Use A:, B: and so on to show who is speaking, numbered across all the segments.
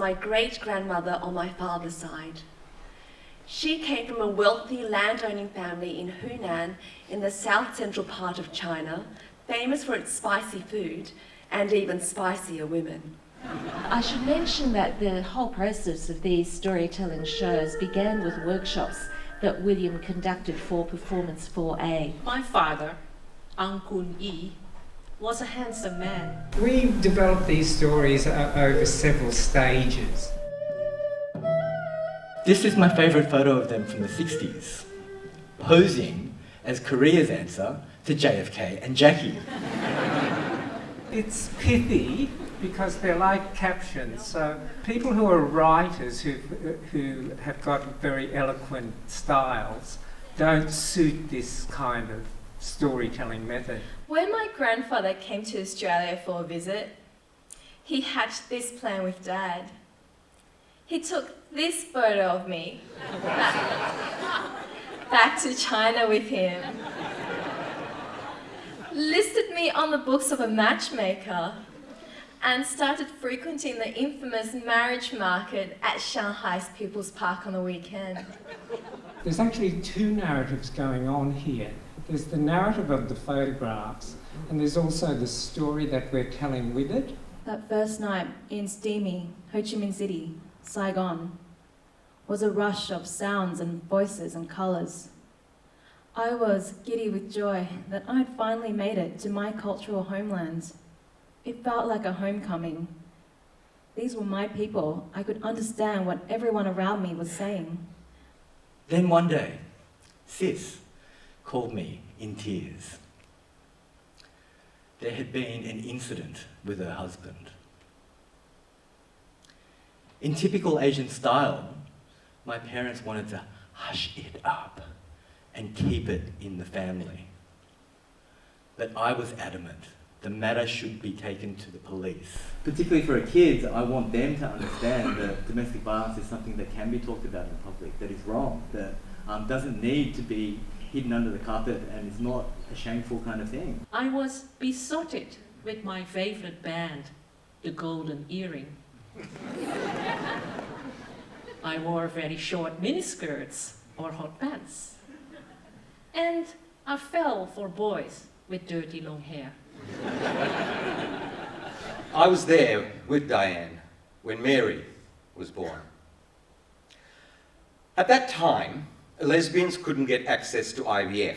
A: my great-grandmother on my father's side. She came from a wealthy landowning family in Hunan in the south-central part of China, famous for its spicy food and even spicier women.
B: I should mention that the whole process of these storytelling shows began with workshops that William conducted for Performance 4A.
C: My father, Ang Kun Yi, was a handsome man.
D: We developed these stories over several stages.
E: This is my favourite photo of them from the 60s, posing as Korea's answer to JFK and Jackie.
D: It's pithy because they're like captions. So people who are writers who have got very eloquent styles don't suit this kind of storytelling method.
F: When my grandfather came to Australia for a visit, he hatched this plan with Dad. He took this photo of me back to China with him, listed me on the books of a matchmaker, and started frequenting the infamous marriage market at Shanghai's People's Park on the weekend.
D: There's actually two narratives going on here. There's the narrative of the photographs, and there's also the story that we're telling with it.
G: That first night in steamy Ho Chi Minh City, Saigon, was a rush of sounds and voices and colours. I was giddy with joy that I'd finally made it to my cultural homelands. It felt like a homecoming. These were my people. I could understand what everyone around me was saying.
E: Then one day, Sis called me in tears. There had been an incident with her husband. In typical Asian style, my parents wanted to hush it up and keep it in the family. But I was adamant the matter should be taken to the police. Particularly for kids, I want them to understand that domestic violence is something that can be talked about in public, that is wrong, that doesn't need to be hidden under the carpet and is not a shameful kind of thing.
C: I was besotted with my favourite band, the Golden Earring. I wore very short miniskirts or hot pants. And I fell for boys with dirty long hair.
H: I was there with Diane when Mary was born. At that time, lesbians couldn't get access to IVF,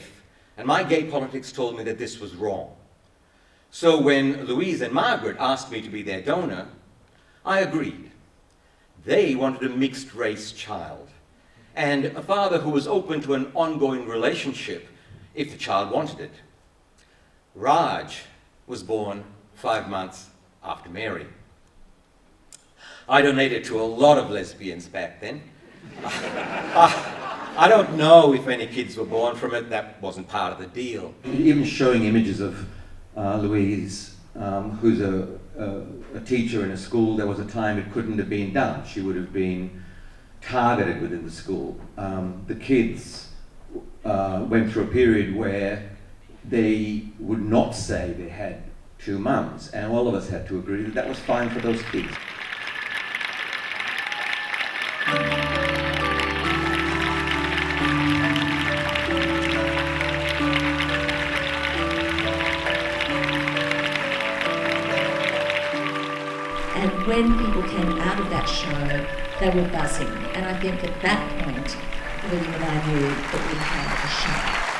H: and my gay politics told me that this was wrong. So when Louise and Margaret asked me to be their donor, I agreed. They wanted a mixed-race child, and a father who was open to an ongoing relationship if the child wanted it. Raj was born 5 months after Mary. I donated to a lot of lesbians back then. I don't know if any kids were born from it. That wasn't part of the deal. Even showing images of Louise, who's a teacher in a school, there was a time it couldn't have been done. She would have been targeted within the school. The kids went through a period where they would not say they had two mums, and all of us had to agree that that was fine for those kids.
B: And when people came out of that show, they were buzzing. And I think at that point, William and I knew that we had a show.